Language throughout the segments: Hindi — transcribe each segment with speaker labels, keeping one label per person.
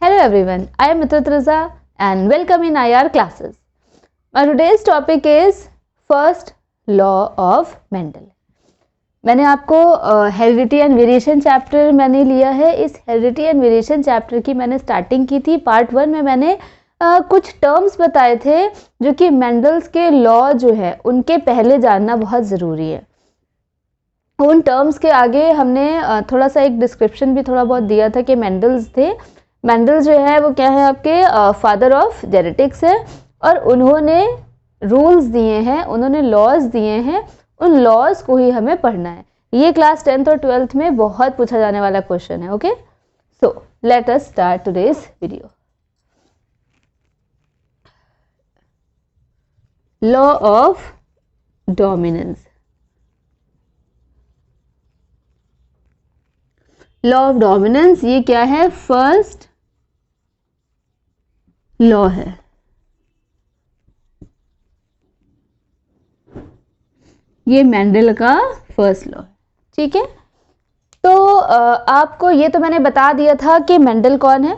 Speaker 1: Hello everyone, I am Mitrat Raza and welcome in IR classes. My today's topic is first law of Mendel. मैंने आपको हेरिडिटी एंड वेरिएशन चैप्टर मैंने लिया है. इस हेरिडिटी एंड वेरिएशन चैप्टर की मैंने स्टार्टिंग की थी. पार्ट 1 में मैंने कुछ टर्म्स बताए थे जो कि मेंडल्स के लॉ जो है उनके पहले जानना बहुत ज़रूरी है. उन टर्म्स के आगे हमने थोड़ा सा एक डिस्क्रिप्शन भी थोड़ा बहुत दिया था कि मेंडल्स थे. मेंडल जो है वो क्या है, आपके फादर ऑफ जेनेटिक्स है और उन्होंने रूल्स दिए हैं, उन्होंने लॉज दिए हैं. उन लॉज को ही हमें पढ़ना है. ये क्लास 10th और 12th में बहुत पूछा जाने वाला क्वेश्चन है. Okay, so let us start today's video. Law of dominance. Law of dominance ये क्या है? फर्स्ट लॉ है. ये मेंडल का फर्स्ट लॉ है. ठीक है, तो आपको ये तो मैंने बता दिया था कि मेंडल कौन है.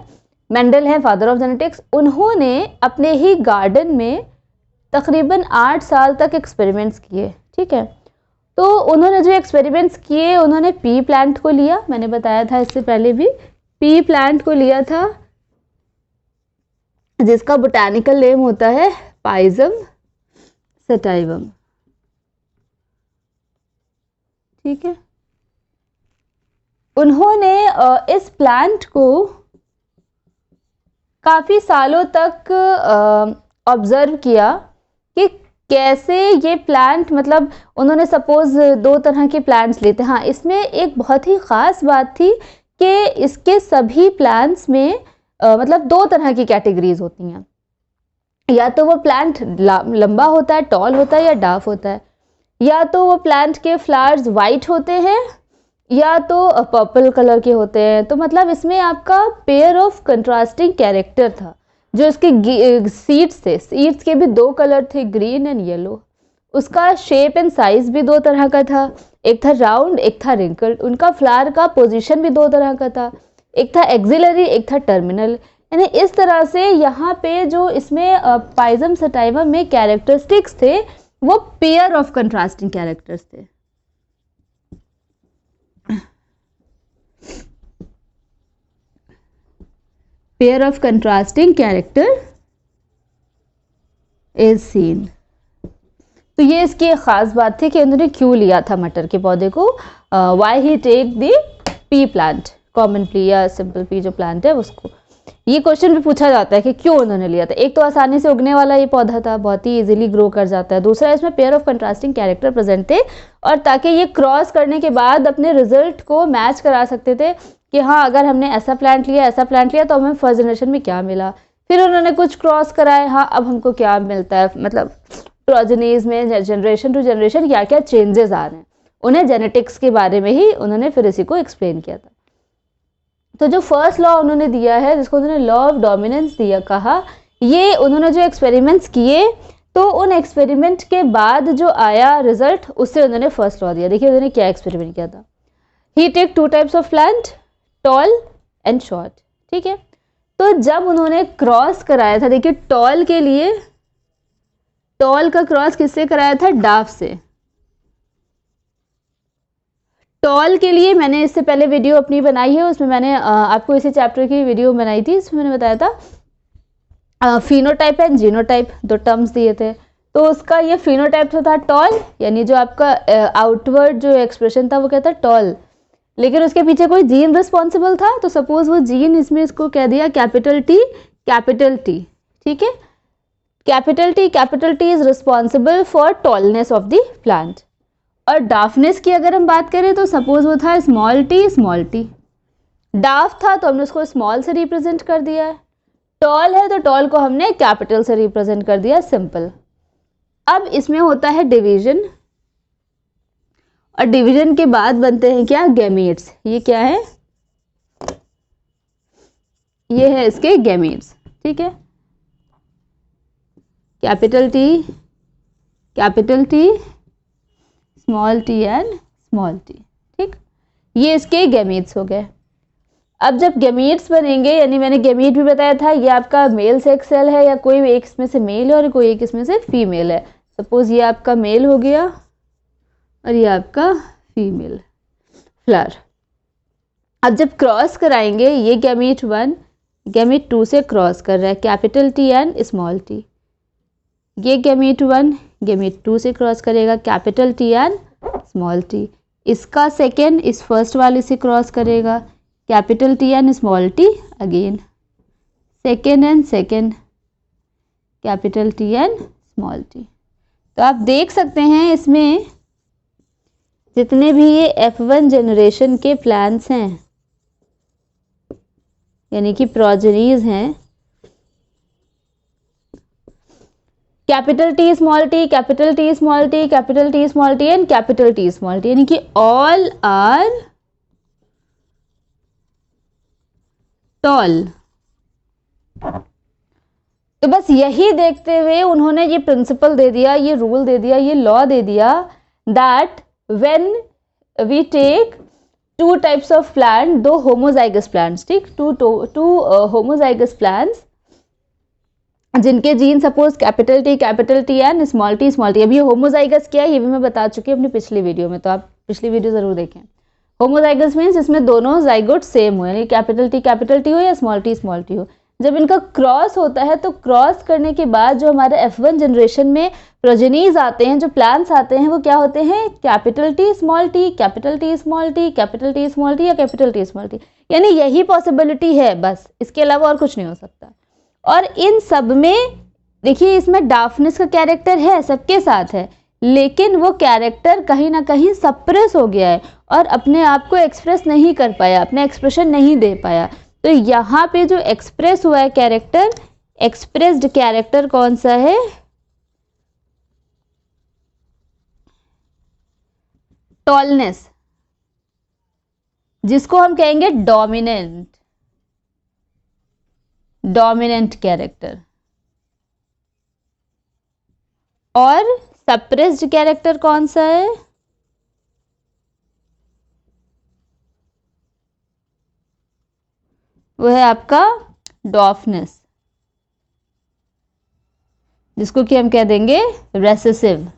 Speaker 1: मेंडल है फादर ऑफ जेनेटिक्स. उन्होंने अपने ही गार्डन में तकरीबन 8 साल तक एक्सपेरिमेंट्स किए. ठीक है, तो उन्होंने जो एक्सपेरिमेंट्स किए, उन्होंने पी प्लांट को लिया. मैंने बताया था इससे पहले भी, पी प्लांट को लिया था जिसका बोटानिकल नेम होता है पाइजम सटाइवम. ठीक है, उन्होंने इस प्लांट को काफ़ी सालों तक ऑब्जर्व किया कि कैसे ये प्लांट, मतलब उन्होंने सपोज 2 तरह के प्लांट्स लेते हैं. हाँ, इसमें एक बहुत ही ख़ास बात थी कि इसके सभी प्लांट्स में मतलब 2 तरह की कैटेगरीज होती हैं. या तो वो प्लांट लंबा होता है, टॉल होता है, या डार्क होता है. या तो वो प्लांट के फ्लावर्स वाइट होते हैं या तो पर्पल कलर के होते हैं. तो मतलब इसमें आपका पेयर ऑफ कंट्रास्टिंग कैरेक्टर था. जो इसके सीड्स थे, सीड्स के भी 2 कलर थे, ग्रीन एंड येलो. उसका शेप एंड साइज भी 2 तरह का था. एक था राउंड, एक था रिंकल्ड. उनका फ्लावर का पोजीशन भी 2 तरह का था. एक था एक्सिलरी, एक था टर्मिनल. यानी इस तरह से यहाँ पे जो इसमें पाइजम सटाइवम में कैरेक्टरिस्टिक्स थे वो पेयर ऑफ कंट्रास्टिंग कैरेक्टर्स थे. Pair of contrasting character is seen. तो ये इसकी एक खास बात थी कि उन्होंने क्यों लिया था मटर के पौधे को. Why he take the pea plant, common pea या सिंपल पी जो प्लांट है उसको. ये क्वेश्चन भी पूछा जाता है कि क्यों उन्होंने लिया था. एक तो आसानी से उगने वाला ये पौधा था, बहुत ही इजीली ग्रो कर जाता है. दूसरा, इसमें pair of contrasting character present थे और ताकि ये क्रॉस करने के बाद अपने रिजल्ट को मैच करा सकते थे कि हाँ, अगर हमने ऐसा प्लांट लिया तो हमें फर्स्ट जनरेशन में क्या मिला. फिर उन्होंने कुछ क्रॉस कराए, हाँ अब हमको क्या मिलता है, मतलब प्रोजेनीज में जनरेशन टू जनरेशन क्या क्या चेंजेस आ रहे हैं. उन्हें जेनेटिक्स के बारे में ही उन्होंने फिर इसी को एक्सप्लेन किया था. तो जो फर्स्ट लॉ उन्होंने दिया है, जिसको उन्होंने लॉ ऑफ डोमिनेंस दिया कहा, ये उन्होंने जो एक्सपेरिमेंट्स किए तो उन एक्सपेरिमेंट के बाद जो आया रिजल्ट, उससे उन्होंने फर्स्ट लॉ दिया. देखिए उन्होंने क्या एक्सपेरिमेंट किया था. He take 2 types of plant, tall and short. ठीक है, तो जब उन्होंने क्रॉस कराया था, देखिए टॉल के लिए, टॉल का क्रॉस किससे कराया था? डाफ से. टॉल के लिए मैंने इससे पहले वीडियो अपनी बनाई है, उसमें मैंने आपको इसी चैप्टर की वीडियो बनाई थी. इसमें मैंने बताया था फिनोटाइप एंड जीनोटाइप, 2 टर्म्स दिए थे. तो उसका ये फिनोटाइप तो था टॉल, यानी जो आपका आउटवर्ड जो एक्सप्रेशन था वो क्या था? टॉल. लेकिन उसके पीछे कोई जीन रिस्पॉन्सिबल था. तो सपोज वो जीन, इसमें इसको कह दिया कैपिटल टी, कैपिटल टी. ठीक है, capital T is responsible for tallness of the plant. और डार्कनेस की अगर हम बात करें तो सपोज वो था small T, small T. Dark था तो हमने उसको स्मॉल से रिप्रेजेंट कर दिया है. टॉल है तो टॉल को हमने कैपिटल से रिप्रेजेंट कर दिया, सिंपल. अब इसमें होता है डिवीजन, और डिवीजन के बाद बनते हैं क्या? गैमीट्स. ये क्या है? ये है इसके गैमीट्स. ठीक है, capital T, small T and small T. ठीक, ये इसके गैमीट्स हो गए. अब जब गैमीट्स बनेंगे, यानी मैंने गैमीट भी बताया था, ये आपका मेल सेक्स सेल है या कोई एक इसमें से मेल है और कोई एक इसमें से फीमेल है। सपोज ये आपका मेल हो गया और ये आपका फीमेल फ्लावर। अब जब क्रॉस कराएंगे, ये गैमीट 1 गैमीट 2 से क्रॉस कर रहा है, capital T and small t। ये गैमीट 1 गैमीट 2 से क्रॉस करेगा, capital T and small t। इसका सेकेंड इस फर्स्ट वाले से क्रॉस करेगा, capital T and small t again. Second and second, capital T and small t। तो आप देख सकते हैं इसमें जितने भी ये F1 जनरेशन के प्लांट्स हैं, यानी कि प्रोजेनीज हैं, capital T small t, capital T small t, capital T small t and capital T small t, यानी कि ऑल आर टॉल। तो बस यही देखते हुए उन्होंने ये प्रिंसिपल दे दिया, ये रूल दे दिया, ये लॉ दे दिया that when we take two types of plant, दो होमोजाइगस प्लांट्स, ठीक, टू होमोजाइगस प्लांट्स जिनके gene suppose capital T and small t small t। अब ये होमोजाइगस क्या है ये भी मैं बता चुकी हूँ अपनी पिछली वीडियो में, तो आप पिछली वीडियो जरूर देखें। होमोजाइगस मीन्स इसमें दोनों जाइगोट सेम हो, यानी कैपिटल T हो या स्मॉल t हो। जब इनका क्रॉस होता है तो क्रॉस करने के बाद जो हमारे F1 जनरेशन में प्रोजेनीज आते हैं, जो प्लांट्स आते हैं, वो क्या होते हैं, capital T small t, capital T small t, capital T small t या कैपिटल T स्मॉल t। यानी यही पॉसिबिलिटी है बस, इसके अलावा और कुछ नहीं हो सकता। और इन सब में देखिए इसमें डार्कनेस का कैरेक्टर है, सबके साथ है, लेकिन वो कैरेक्टर कहीं ना कहीं सप्रेस हो गया है और अपने आप को एक्सप्रेस नहीं कर पाया, अपने एक्सप्रेशन नहीं दे पाया। तो यहाँ पे जो एक्सप्रेस हुआ है कैरेक्टर, एक्सप्रेस्ड कैरेक्टर कौन सा है, टॉलनेस, जिसको हम कहेंगे डोमिनेंट कैरेक्टर। और सप्रेस्ड कैरेक्टर कौन सा है, वो है आपका डॉफनेस, जिसको कि हम कह देंगे रेसेसिव।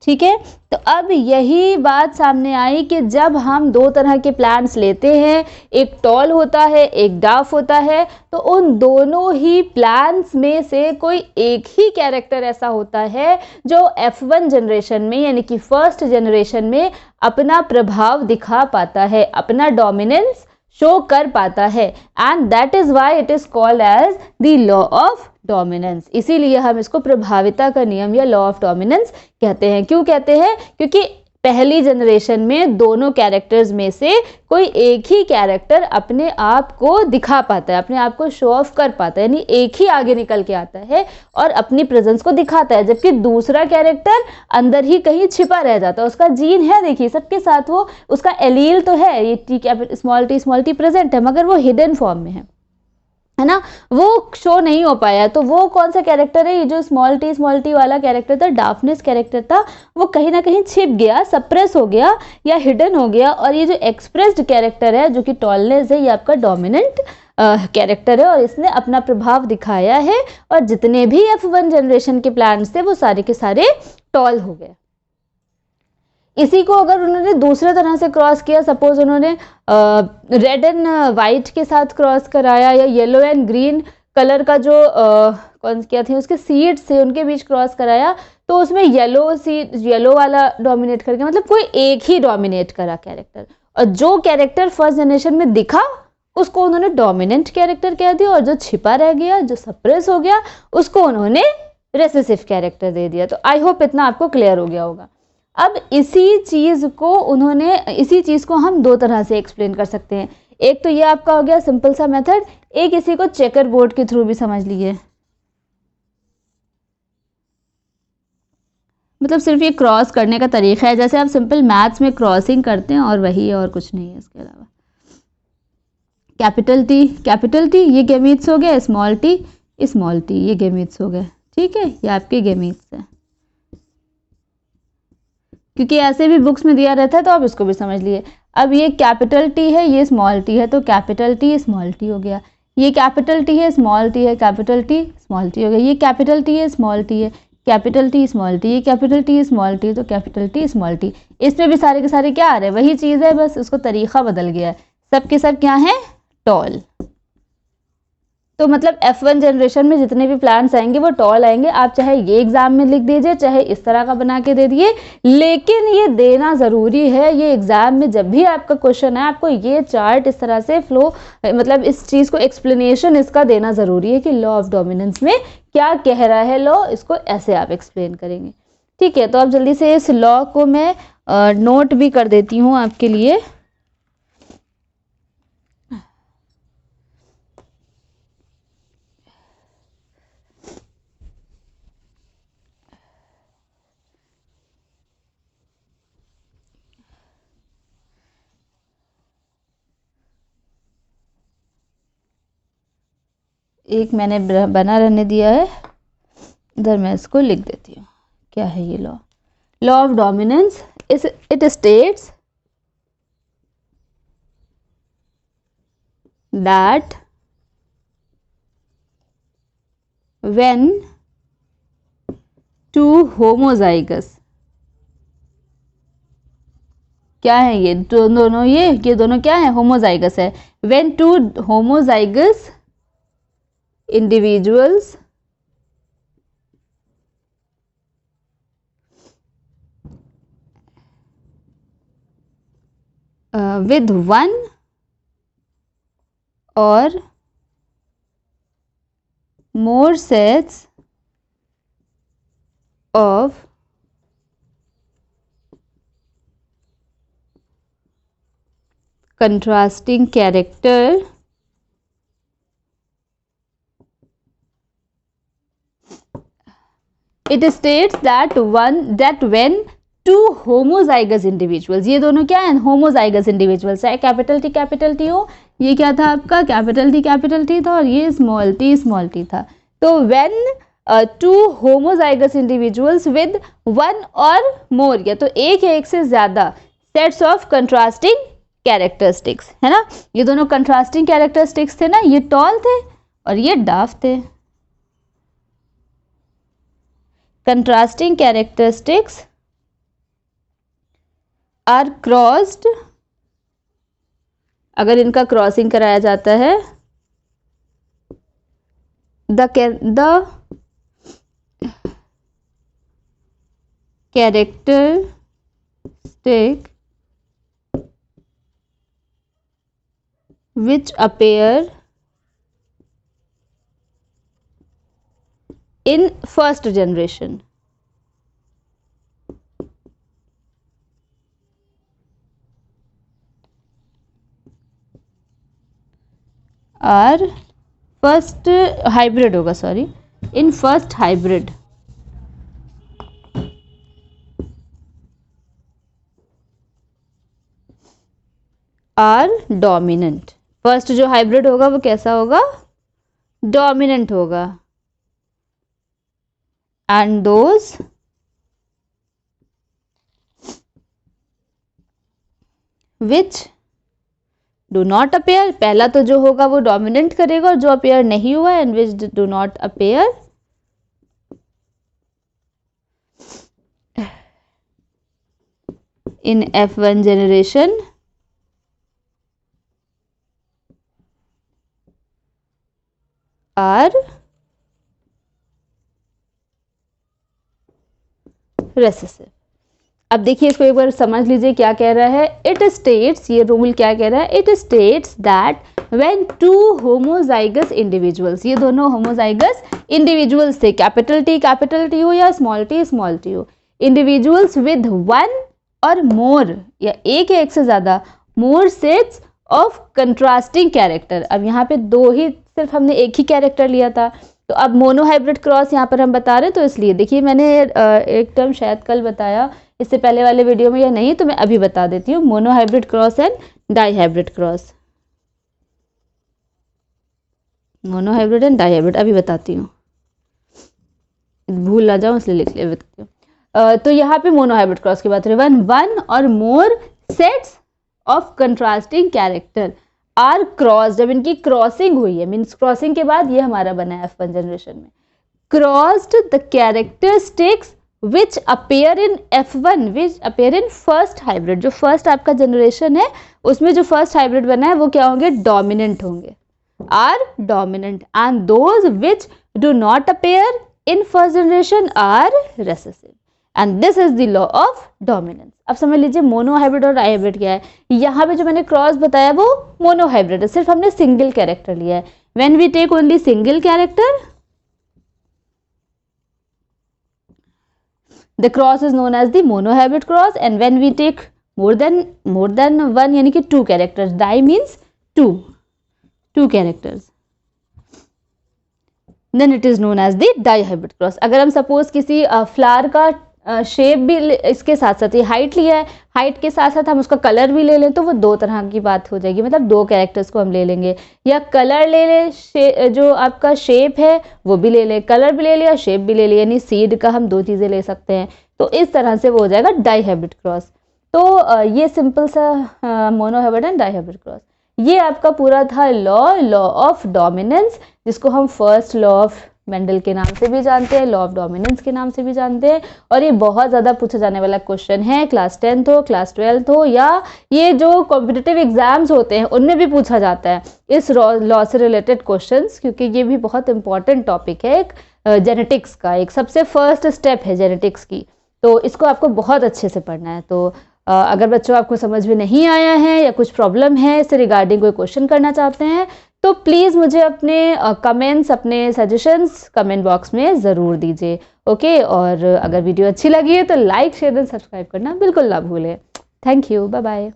Speaker 1: ठीक है, तो अब यही बात सामने आई कि जब हम दो तरह के प्लांट्स लेते हैं, एक टॉल होता है एक डाफ होता है, तो उन दोनों ही प्लांट्स में से कोई एक ही कैरेक्टर ऐसा होता है जो F1 जनरेशन में, यानी कि फर्स्ट जनरेशन में अपना प्रभाव दिखा पाता है, अपना डोमिनेंस शो कर पाता है, and that is why it is called as the law of dominance. इसीलिए हम इसको प्रभाविता का नियम या लॉ ऑफ डोमिनेंस कहते हैं। क्यों कहते हैं, क्योंकि पहली जनरेशन में दोनों कैरेक्टर्स में से कोई एक ही कैरेक्टर अपने आप को दिखा पाता है, अपने आप को शो ऑफ कर पाता है, यानी एक ही आगे निकल के आता है और अपनी प्रेजेंस को दिखाता है, जबकि दूसरा कैरेक्टर अंदर ही कहीं छिपा रह जाता है। उसका जीन है, देखिए सबके साथ वो, उसका एलील तो है, ये टी स्मॉल टी प्रेजेंट है, मगर वो हिडन फॉर्म में है ना, वो शो नहीं हो पाया। तो वो कौन सा कैरेक्टर है, ये जो स्मॉल टी वाला कैरेक्टर था, डार्कनेस कैरेक्टर था, वो कहीं ना कहीं छिप गया, सप्रेस हो गया या हिडन हो गया। और ये जो एक्सप्रेस्ड कैरेक्टर है जो कि टॉलनेस है, ये आपका डोमिनेंट कैरेक्टर है और इसने अपना प्रभाव दिखाया है और जितने भी F1 जनरेशन के प्लांट्स थे वो सारे के सारे टॉल हो गए। इसी को अगर उन्होंने दूसरे तरह से क्रॉस किया, सपोज उन्होंने रेड एंड वाइट के साथ क्रॉस कराया या येलो एंड ग्रीन कलर का जो कौन क्या थे उसके सीड्स थे उनके बीच क्रॉस कराया, तो उसमें येलो वाला डोमिनेट करके, मतलब कोई एक ही डोमिनेट करा कैरेक्टर, और जो कैरेक्टर फर्स्ट जनरेशन में दिखा उसको उन्होंने डोमिनेंट कैरेक्टर कह दिया, और जो छिपा रह गया, जो सप्रेस हो गया, उसको उन्होंने रेसेसिव कैरेक्टर दे दिया। तो आई होप इतना आपको क्लियर हो गया होगा। अब इसी चीज को हम दो तरह से एक्सप्लेन कर सकते हैं। एक तो ये आपका हो गया सिंपल सा मेथड, एक इसी को चेकर बोर्ड के थ्रू भी समझ लीजिए। मतलब सिर्फ ये क्रॉस करने का तरीका है, जैसे आप सिंपल मैथ्स में क्रॉसिंग करते हैं, और वही है और कुछ नहीं है इसके अलावा। कैपिटल टी ये गैमीट्स हो गए, स्मॉल टी ये गैमीट्स हो गए। ठीक है, ये आपके गैमीट्स हैं। क्योंकि ऐसे भी बुक्स में दिया रहता है तो आप इसको भी समझ लिए। अब ये कैपिटल टी है, ये स्मॉल टी है, तो कैपिटल टी स्मॉल टी हो गया। ये कैपिटल टी है, स्मॉल टी है, कैपिटल टी स्मॉल टी हो गया। ये कैपिटल टी है, स्मॉल टी है, कैपिटल टी स्मॉल टी, ये कैपिटल टी स्मॉल टी, तो कैपिटल टी स्मॉल टी। इसमें भी सारे के सारे क्या आ रहे हैं, वही चीज़ है, बस उसको तरीका बदल गया है। सब के सब क्या है, टॉल। तो मतलब F1 जनरेशन में जितने भी प्लांट्स आएंगे वो टॉल आएंगे। आप चाहे ये एग्जाम में लिख दीजिए, चाहे इस तरह का बना के दे दिए, लेकिन ये देना ज़रूरी है। ये एग्जाम में जब भी आपका क्वेश्चन है, आपको ये चार्ट इस तरह से फ्लो, मतलब इस चीज़ को एक्सप्लेनेशन इसका देना ज़रूरी है कि लॉ ऑफ डोमिनेंस में क्या कह रहा है लॉ, इसको ऐसे आप एक्सप्लेन करेंगे। ठीक है, तो अब जल्दी से इस लॉ को मैं नोट भी कर देती हूँ आपके लिए। एक मैंने बना रहने दिया है, इधर मैं इसको लिख देती हूँ। क्या है ये law, law of dominance is it states that when two homozygous, क्या है ये दोनों, ये दोनों क्या है, होमोजाइगस है। when two homozygous individuals with one or more sets of contrasting character it states that when two homozygous individuals, ये दोनों क्या है, homozygous individuals, चाहे कैपिटल टी हो, ये क्या था आपका कैपिटल टी था, और ये स्मॉल टी था। तो when two homozygous individuals with one or more, या तो एक या एक से ज्यादा sets of contrasting characteristics, है ना, ये दोनों contrasting characteristics थे ना, ये टॉल थे और ये डाफ थे। contrasting characteristics are crossed, अगर इनका क्रॉसिंग कराया जाता है, the characteristic which appear in first generation are first hybrid होगा, sorry, in first hybrid are dominant। First जो हाइब्रिड होगा वो कैसा होगा, डोमिनेंट होगा। and those which do not appear, पहला तो जो होगा वो डोमिनेंट करेगा, और जो अपेयर नहीं हुआ and which do not appear in F1 generation are recessive. अब देखिए इसको एक बार समझ लीजिए क्या कह रहा है। इट स्टेट्स, ये रूल क्या कह रहा है, it states that when two homozygous individuals, ये दोनों होमोजाइगस इंडिविजुअल्स थे, कैपिटल टी हो या स्मॉल टी हो, individuals with one or more, या एक से ज्यादा, more sets of contrasting character. अब यहाँ पे दो ही, सिर्फ हमने एक ही कैरेक्टर लिया था, तो अब मोनोहाइब्रिड क्रॉस यहाँ पर हम बता रहे हैं, तो इसलिए देखिए मैंने एक टर्म शायद कल बताया इससे पहले वाले वीडियो में, या नहीं तो मैं अभी बता देती हूँ, monohybrid cross and dihybrid cross. Monohybrid and dihybrid अभी बताती हूँ, भूल ना जाऊँ इसलिए लिख ले बताती हूँ। तो यहाँ पे मोनोहाइब्रिड क्रॉस की बात हो रही है। One or more sets of contrasting character are cross, जब इनकी क्रॉसिंग हुई है, मीन्स क्रॉसिंग के बाद ये हमारा बना है F1 जनरेशन में, crossed the characteristics which appear in F1 which appear in first hybrid. जो फर्स्ट आपका जनरेशन है उसमें जो फर्स्ट हाइब्रिड बना है वो क्या होंगे, डोमिनेंट होंगे, are dominant, and those which do not appear in first generation are recessive, and this is the law of dominance. अब समझ लीजिए मोनोहाइब्रिड और डाइहाइब्रिड क्या है। यहाँ पे जो मैंने क्रॉस बताया वो मोनोहाइब्रिड है, सिर्फ हमने सिंगल कैरेक्टर लिया है। When we take only single character, the cross is known as the monohybrid cross, and when we take more than one यानी कि two characters, di means two characters, then it is known as the dihybrid cross. अगर हम सपोज किसी फ्लावर का शेप भी इसके साथ साथ ये हाइट लिया है, हाइट के साथ साथ हम उसका कलर भी ले लें तो वो दो तरह की बात हो जाएगी, मतलब दो कैरेक्टर्स को हम ले लेंगे, या कलर ले ले, जो आपका शेप है वो भी ले लें, कलर भी ले लिया शेप भी ले लिया, यानी सीड का हम दो चीज़ें ले सकते हैं। तो इस तरह से वो हो जाएगा डाइहाइब्रिड क्रॉस। तो ये सिंपल सा मोनोहाइब्रिड एंड डाइहाइब्रिड क्रॉस, ये आपका पूरा था लॉ ऑफ डोमिनेंस, जिसको हम फर्स्ट लॉ ऑफ मेंडल के नाम से भी जानते हैं, लॉ ऑफ डोमिनेंस के नाम से भी जानते हैं। और ये बहुत ज़्यादा पूछा जाने वाला क्वेश्चन है, क्लास 10th हो, क्लास 12th हो, या ये जो कॉम्पिटिटिव एग्जाम्स होते हैं उनमें भी पूछा जाता है इस लॉ से रिलेटेड क्वेश्चंस, क्योंकि ये भी बहुत इंपॉर्टेंट टॉपिक है, एक जेनेटिक्स का एक सबसे फर्स्ट स्टेप है जेनेटिक्स की। तो इसको आपको बहुत अच्छे से पढ़ना है। तो अगर बच्चों आपको समझ में नहीं आया है या कुछ प्रॉब्लम है इससे रिगार्डिंग कोई क्वेश्चन करना चाहते हैं तो प्लीज़ मुझे अपने कमेंट्स, अपने सजेशंस कमेंट बॉक्स में ज़रूर दीजिए। ओके, और अगर वीडियो अच्छी लगी है तो लाइक शेयर एंड सब्सक्राइब करना बिल्कुल ना भूलें। Thank you, bye bye.